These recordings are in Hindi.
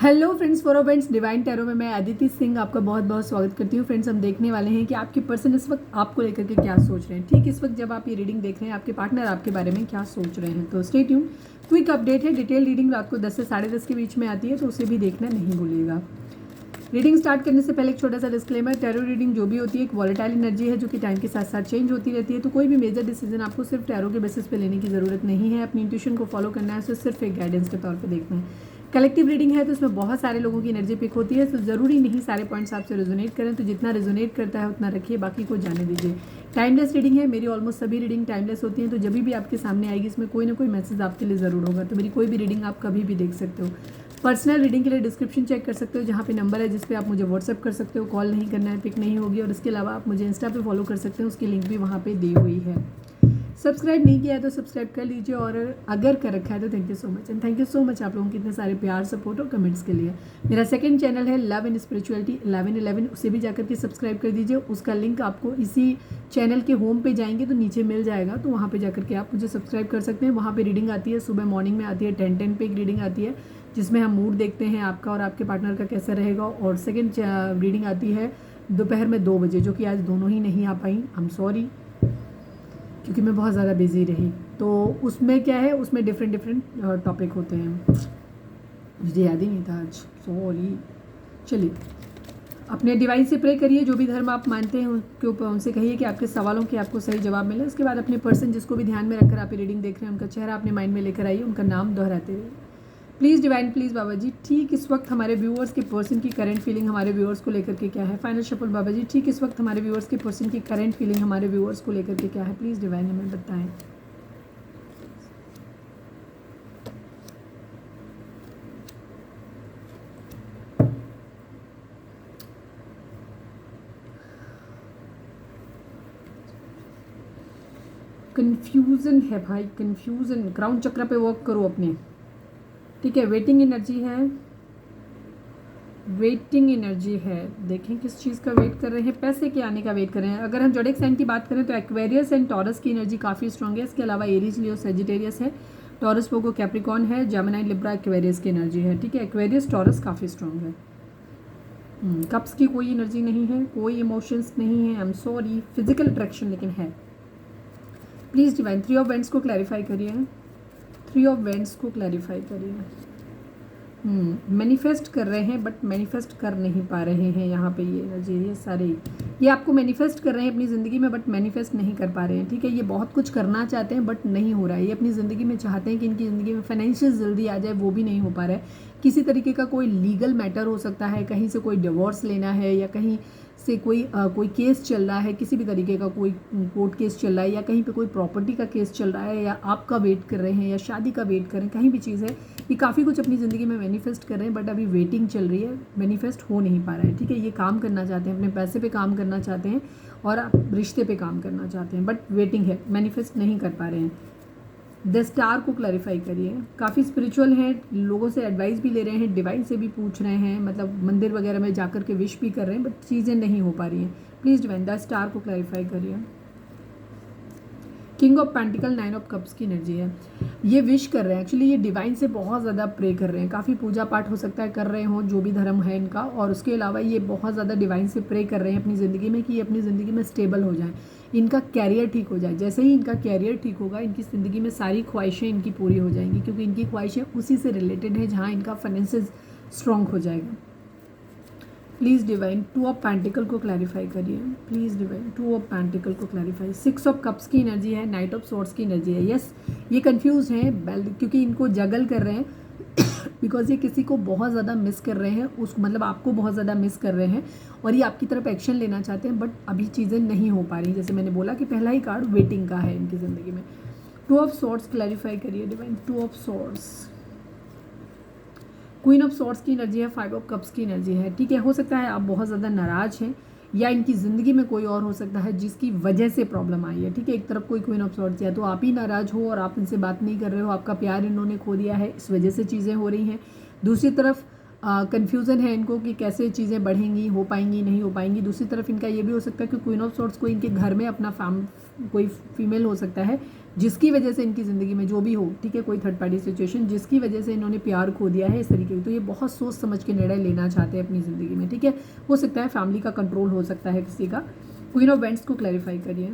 Hello friends, for friends divine tarot में मैं अदिति सिंह आपका बहुत बहुत स्वागत करती हूँ। फ्रेंड्स, हम देखने वाले हैं कि आपके पर्सन इस वक्त आपको लेकर के क्या सोच रहे हैं। ठीक इस वक्त जब आप ये रीडिंग देख रहे हैं, आपके पार्टनर आपके बारे में क्या सोच रहे हैं। तो स्टे ट्यून। क्विक अपडेट है, डिटेल रीडिंग रात को 10 से 10:30 के बीच में आती है, तो उसे भी देखना नहीं भूलिएगा। रीडिंग स्टार्ट करने से पहले एक छोटा सा डिस्क्लेमर, टैरो रीडिंग जो भी होती है एक वॉलेटाइल एनर्जी है जो कि टाइम के साथ साथ चेंज होती रहती है। तो कोई भी मेजर डिसीजन आपको सिर्फ टैरो के बेसिस पे लेने की ज़रूरत नहीं है। अपनी इंट्यूशन को फॉलो करना है, उसे सिर्फ एक गाइडेंस के तौर पे देखना है। कलेक्टिव रीडिंग है तो इसमें बहुत सारे लोगों की एनर्जी पिक होती है, तो ज़रूरी नहीं सारे पॉइंट्स आपसे रेजोनेट करें। तो जितना रेजोनेट करता है उतना रखिए, बाकी को जाने दीजिए। टाइमलेस रीडिंग है, मेरी ऑलमोस्ट सभी रीडिंग टाइमलेस होती हैं, तो जब भी आपके सामने आएगी इसमें कोई ना कोई मैसेज आपके लिए ज़रूर होगा। तो मेरी कोई भी रीडिंग आप कभी भी देख सकते हो। पर्सनल रीडिंग के लिए डिस्क्रिप्शन चेक कर सकते हो, जहाँ पे नंबर है जिस पे आप मुझे व्हाट्सअप कर सकते हो। कॉल नहीं करना है, पिक नहीं होगी। और इसके अलावा आप मुझे इंस्टा पे फॉलो कर सकते हो, उसकी लिंक भी वहाँ पे दी हुई है। सब्सक्राइब नहीं किया है तो सब्सक्राइब कर लीजिए, और अगर कर रखा है तो thank you so much. And thank you so much आप लोगों के इतने सारे प्यार, सपोर्ट और कमेंट्स के लिए। मेरा सेकंड चैनल है लव एंड स्पिरिचुअलिटी 1111, उसे भी जाकर के सब्सक्राइब कर दीजिए। उसका लिंक आपको इसी चैनल के होम पे जाएंगे तो नीचे मिल जाएगा, तो वहाँ पे जाकर के आप मुझे सब्सक्राइब कर सकते हैं। वहाँ पे रीडिंग आती है, सुबह मॉर्निंग में आती है 10:10 पे एक रीडिंग आती है, जिसमें हम मूड देखते हैं आपका और आपके पार्टनर का कैसा रहेगा। और सेकेंड रीडिंग आती है दोपहर में 2 बजे, जो कि आज दोनों ही नहीं आ पाई। आई एम सॉरी, क्योंकि मैं बहुत ज़्यादा बिजी रही। तो उसमें क्या है, उसमें डिफरेंट टॉपिक होते हैं, मुझे याद ही नहीं था आज, सॉरी। चलिए, अपने डिवाइन से प्रे करिए, जो भी धर्म आप मानते हैं उसके ऊपर उनसे कहिए कि आपके सवालों के आपको सही जवाब मिले। उसके बाद अपने पर्सन जिसको भी ध्यान में रखकर आप ये रीडिंग देख रहे हैं, उनका चेहरा अपने माइंड में लेकर आइए, उनका नाम दोहराते हुए। प्लीज़ डिवाइन, प्लीज़ बाबा जी, ठीक इस वक्त हमारे व्यूअर्स के पर्सन की करंट फीलिंग हमारे व्यूअर्स को लेकर के क्या है। फाइनल शफल बाबा जी, ठीक इस वक्त हमारे व्यूअर्स के पर्सन की करंट फीलिंग हमारे व्यूअर्स को लेकर के क्या है। प्लीज़ डिवाइन हमें बताएं। कन्फ्यूज़न है भाई, कन्फ्यूज़न। क्राउन चक्र पे वर्क करो अपने, ठीक है। वेटिंग एनर्जी है, वेटिंग एनर्जी है। देखें किस चीज़ का वेट कर रहे हैं, पैसे के आने का वेट कर रहे हैं। अगर हम जोडिक साइन की बात करें तो एक्वेरियस एंड टॉरस की एनर्जी काफ़ी स्ट्रॉन्ग है। इसके अलावा एरीज, लियो, सेजिटेरियस है, टॉरस, पोगो, कैप्रिकॉन है, जेमिनी, लिब्रा, एक्वेरियस की एनर्जी है, ठीक है। एक्वेरियस, टॉरस काफ़ी स्ट्रॉन्ग है। कप्स की कोई एनर्जी नहीं है, कोई इमोशंस नहीं है। I am sorry, physical attraction लेकिन है। प्लीज़ डिवाइन 3 ऑफ वेंट्स को क्लैरिफाई करिए, 3 ऑफ वेंट्स को क्लैरिफाई करिए। मैनिफेस्ट कर रहे हैं बट मैनिफेस्ट कर नहीं पा रहे हैं। यहाँ पे ये एनर्जी, ये सारे ये आपको मैनिफेस्ट कर रहे हैं अपनी ज़िंदगी में, बट मैनिफेस्ट नहीं कर पा रहे हैं, ठीक है। ये बहुत कुछ करना चाहते हैं बट नहीं हो रहा है। ये अपनी ज़िंदगी में चाहते हैं कि इनकी ज़िंदगी में फाइनेंशियल जल्दी आ जाए, वो भी नहीं हो पा रहा है। किसी तरीके का कोई लीगल मैटर हो सकता है, कहीं से कोई डिवोर्स लेना है, या कहीं से कोई केस चल रहा है, किसी भी तरीके का कोई कोर्ट केस चल रहा है, या कहीं पे कोई प्रॉपर्टी का केस चल रहा है, या आपका वेट कर रहे हैं, या शादी का वेट कर रहे हैं, कहीं भी चीज़ है। ये काफ़ी कुछ अपनी ज़िंदगी में मैनिफेस्ट कर रहे हैं, बट अभी वेटिंग चल रही है, मैनिफेस्ट हो नहीं पा रहा है, ठीक है। ये काम करना चाहते हैं, अपने पैसे पे काम करना चाहते हैं, और आप रिश्ते पे काम करना चाहते हैं, बट वेटिंग है, मैनिफेस्ट नहीं कर पा रहे हैं। द स्टार को क्लैरिफाई करिए। काफ़ी स्पिरिचुअल हैं, लोगों से एडवाइस भी ले रहे हैं, डिवाइन से भी पूछ रहे हैं, मतलब मंदिर वगैरह में जाकर के विश भी कर रहे हैं, बट चीज़ें नहीं हो पा रही हैं। प्लीज़ डिवाइन द स्टार को क्लैरिफाई करिए। King of pentacle, 9 of cups की एनर्जी है। ये विश कर रहे हैं, एक्चुअली ये डिवाइन से बहुत ज़्यादा प्रे कर रहे हैं, काफ़ी पूजा पाठ हो सकता है कर रहे हों, जो भी धर्म है इनका। और उसके अलावा ये बहुत ज़्यादा डिवाइन से प्रे कर रहे हैं अपनी ज़िंदगी में कि ये अपनी ज़िंदगी में स्टेबल हो जाए, इनका कैरियर ठीक हो जाए। जैसे ही इनका कैरियर ठीक होगा, इनकी ज़िंदगी में सारी ख्वाहिशें इनकी पूरी हो जाएंगी, क्योंकि इनकी ख्वाहिशें उसी से रिलेटेड है जहाँ इनका फाइनेंसेस स्ट्रॉन्ग हो जाएगा। प्लीज़ डिवाइन 2 ऑफ पेंटिकल को क्लैरिफाई करिए। प्लीज़ डिवाइन 2 ऑफ पेंटिकल को क्लैरिफाई। 6 ऑफ कप्स की एनर्जी है, नाइट ऑफ सॉर्ड्स की एनर्जी है। यस, ये कंफ्यूज हैं क्योंकि इनको जगल कर रहे हैं बिकॉज ये किसी को बहुत ज़्यादा मिस कर रहे हैं, उस मतलब आपको बहुत ज़्यादा मिस कर रहे हैं, और ये आपकी तरफ एक्शन लेना चाहते हैं, बट अभी चीज़ें नहीं हो पा रही। जैसे मैंने बोला कि पहला ही कार्ड वेटिंग का है इनकी ज़िंदगी में। 2 ऑफ सॉर्ड्स क्लैरिफाई करिए divine. 2 of swords, queen of swords की एनर्जी है, 5 ऑफ कप्स की एनर्जी है, ठीक है। हो सकता है आप बहुत ज़्यादा नाराज़ हैं, या इनकी ज़िंदगी में कोई और हो सकता है जिसकी वजह से प्रॉब्लम आई है, ठीक है। एक तरफ कोई क्वीन ऑफ सॉर्ड्स है तो आप ही नाराज़ हो और आप इनसे बात नहीं कर रहे हो, आपका प्यार इन्होंने खो दिया है, इस वजह से चीज़ें हो रही हैं। दूसरी तरफ कन्फ्यूज़न है इनको कि कैसे चीज़ें बढ़ेंगी, हो पाएंगी, नहीं हो पाएंगी। दूसरी तरफ इनका ये भी हो सकता है कि क्वीन ऑफ सॉर्ड्स को इनके घर में अपना कोई फीमेल हो सकता है जिसकी वजह से इनकी ज़िंदगी में जो भी हो, ठीक है, कोई थर्ड पार्टी सिचुएशन जिसकी वजह से इन्होंने प्यार खो दिया है इस तरीके की, तो ये बहुत सोच समझ के निर्णय लेना चाहते हैं अपनी ज़िंदगी में, ठीक है। हो सकता है फैमिली का कंट्रोल हो सकता है किसी का। क्वीन ऑफ वेंट्स को क्लैरिफाई करिए,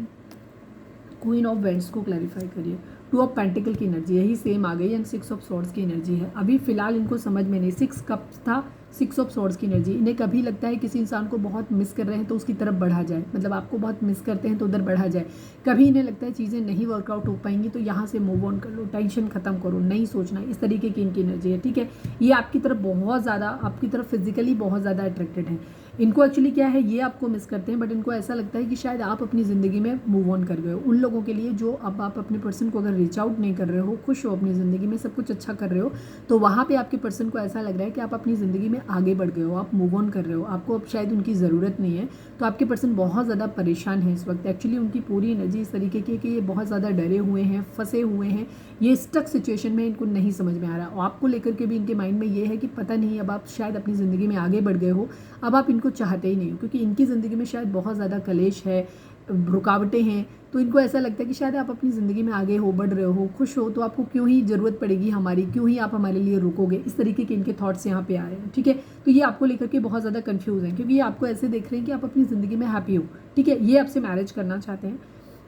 क्वीन ऑफ वेंट्स को क्लैरिफाई करिए। टू ऑफ पेंटिकल की एनर्जी यही सेम आ गई एंड 6 ऑफ सॉर्ड्स की एनर्जी है। अभी फिलहाल इनको समझ में नहीं, 6 कप्स था, 6 ऑफ सॉर्ड्स की एनर्जी। इन्हें कभी लगता है किसी इंसान को बहुत मिस कर रहे हैं तो उसकी तरफ बढ़ा जाए, मतलब आपको बहुत मिस करते हैं तो उधर बढ़ा जाए। कभी इन्हें लगता है चीज़ें नहीं वर्कआउट हो पाएंगी तो यहाँ से मूव ऑन कर लो, टेंशन खत्म करो, नहीं सोचना, इस तरीके की इनकी एनर्जी है, ठीक है। ये आपकी तरफ बहुत ज़्यादा, आपकी तरफ फिजिकली बहुत ज़्यादा अट्रैक्टेड है। इनको एक्चुअली क्या है, ये आपको मिस करते हैं, बट इनको ऐसा लगता है कि शायद आप अपनी ज़िंदगी में मूव ऑन कर गए हो। उन लोगों के लिए जो अब आप अपने पर्सन को अगर रीच आउट नहीं कर रहे हो, खुश हो अपनी ज़िंदगी में, सब कुछ अच्छा कर रहे हो, तो वहाँ पे आपके पर्सन को ऐसा लग रहा है कि आप अपनी ज़िंदगी में आगे बढ़ गए हो, आप मूव ऑन कर रहे हो, आपको अब शायद उनकी ज़रूरत नहीं है। तो आपके पर्सन बहुत ज़्यादा परेशान है इस वक्त। एक्चुअली उनकी पूरी एनर्जी इस तरीके की है कि ये बहुत ज़्यादा डरे हुए हैं, फंसे हुए हैं, ये स्टक सिचुएशन में इनको नहीं समझ में आ रहा। और आपको लेकर के भी इनके माइंड में ये है कि पता नहीं अब आप शायद अपनी ज़िंदगी में आगे बढ़ गए हो, अब आप इनको चाहते ही नहीं हो, क्योंकि इनकी ज़िंदगी में शायद बहुत ज़्यादा कलेश है, रुकावटें हैं। तो इनको ऐसा लगता है कि शायद आप अपनी ज़िंदगी में आगे हो, बढ़ रहे हो, खुश हो, तो आपको क्यों ही ज़रूरत पड़ेगी हमारी, क्यों ही आप हमारे लिए रुकोगे। इस तरीके के इनके थॉट्स यहाँ पे आ रहे हैं, ठीक है। तो ये आपको लेकर के बहुत ज़्यादा कंफ्यूज हैं, क्योंकि ये आपको ऐसे देख रहे हैं कि आप अपनी ज़िंदगी में हैप्पी हो, ठीक है। ये आपसे मैरिज करना चाहते हैं।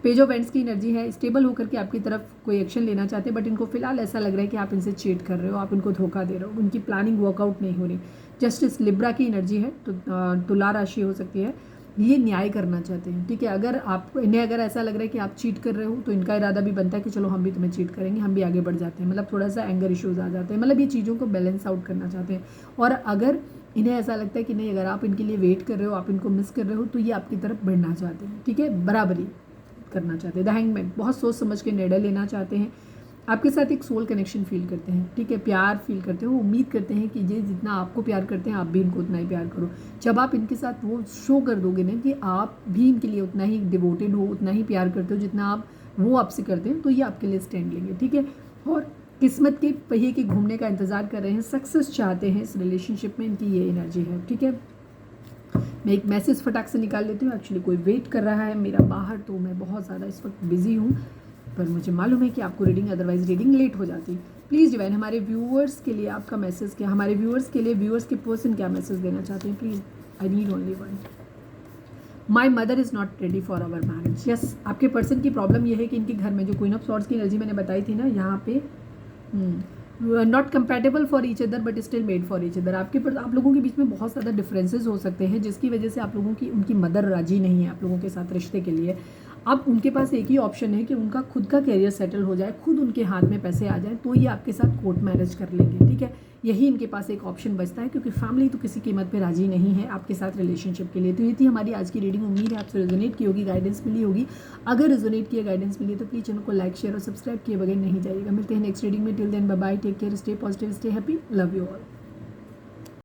पेज ऑफ वेंट्स की एनर्जी है, स्टेबल होकर के आपकी तरफ कोई एक्शन लेना चाहते हैं, बट इनको फिलहाल ऐसा लग रहा है कि आप इनसे चीट कर रहे हो, आप इनको धोखा दे रहे हो, उनकी प्लानिंग वर्कआउट नहीं हो रही। जस्टिस लिब्रा की एनर्जी है, तो तुला राशि हो सकती है। ये न्याय करना चाहते हैं, ठीक है। अगर आप इन्हें अगर ऐसा लग रहा है कि आप चीट कर रहे हो, तो इनका इरादा भी बनता है कि चलो हम भी तुम्हें चीट करेंगे, हम भी आगे बढ़ जाते हैं, मतलब थोड़ा सा एंगर इश्यूज आ जाते हैं, मतलब ये चीज़ों को बैलेंस आउट करना चाहते हैं। और अगर इन्हें ऐसा लगता है कि नहीं, अगर आप इनके लिए वेट कर रहे हो, आप इनको मिस कर रहे हो, तो ये आपकी तरफ बढ़ना चाहते हैं, ठीक है, बराबरी करना चाहते हैं। द हैंगमैन बहुत सोच समझ के निर्णय लेना चाहते हैं, आपके साथ एक सोल कनेक्शन फील करते हैं, ठीक है, प्यार फील करते हैं। वो उम्मीद करते हैं कि ये जितना आपको प्यार करते हैं आप भी इनको उतना ही प्यार करो। जब आप इनके साथ वो शो कर दोगे ना कि आप भी इनके लिए उतना ही डिवोटेड हो, उतना ही प्यार करते हो जितना आप वो आपसे करते हैं, तो ये आपके लिए स्टैंड लेंगे, ठीक है। और किस्मत के पहिए के घूमने का इंतजार कर रहे हैं, सक्सेस चाहते हैं इस रिलेशनशिप में, इनकी ये एनर्जी है, ठीक है। मैं एक मैसेज फटाक से निकाल लेती हूँ। एक्चुअली कोई वेट कर रहा है मेरा बाहर, तो मैं बहुत ज़्यादा इस वक्त बिजी हूँ, पर मुझे मालूम है कि आपको रीडिंग, अदरवाइज रीडिंग लेट हो जाती। प्लीज़ डिवाइन हमारे व्यूअर्स के लिए आपका मैसेज क्या, हमारे व्यूअर्स के लिए, व्यूअर्स के पर्सन क्या मैसेज देना चाहते हैं, please. I need only one. My mother is not ready for our marriage. Yes, आपके पर्सन की प्रॉब्लम यह है कि इनके घर में जो क्वीन ऑफ सॉर्ड्स की एनर्जी मैंने बताई थी ना, यहाँ पे not compatible for each other but still made for each other. आप लोगों के बीच में बहुत ज़्यादा डिफरेंसेस हो सकते हैं, जिसकी वजह से आप लोगों की, उनकी मदर राजी नहीं है आप लोगों के साथ रिश्ते के लिए। अब उनके पास एक ही ऑप्शन है कि उनका खुद का कैरियर सेटल हो जाए, खुद उनके हाथ में पैसे आ जाए, तो ये आपके साथ कोर्ट मैरिज कर लेंगे, ठीक है। यही इनके पास एक ऑप्शन बचता है, क्योंकि फैमिली तो किसी कीमत पे राजी नहीं है आपके साथ रिलेशनशिप के लिए। तो ये थी हमारी आज की रीडिंग। उम्मीद है आपसे रेजोनेट की होगी, गाइडेंस मिली होगी। अगर रेजोनेट किया, गाइडेंस मिली, तो प्लीज़ चैनल को लाइक, शेयर और सब्सक्राइब किए बगैर नहीं जाइएगा। मिलते हैं नेक्स्ट रीडिंग में। Till then bye bye, take care, stay positive, stay happy, love you all.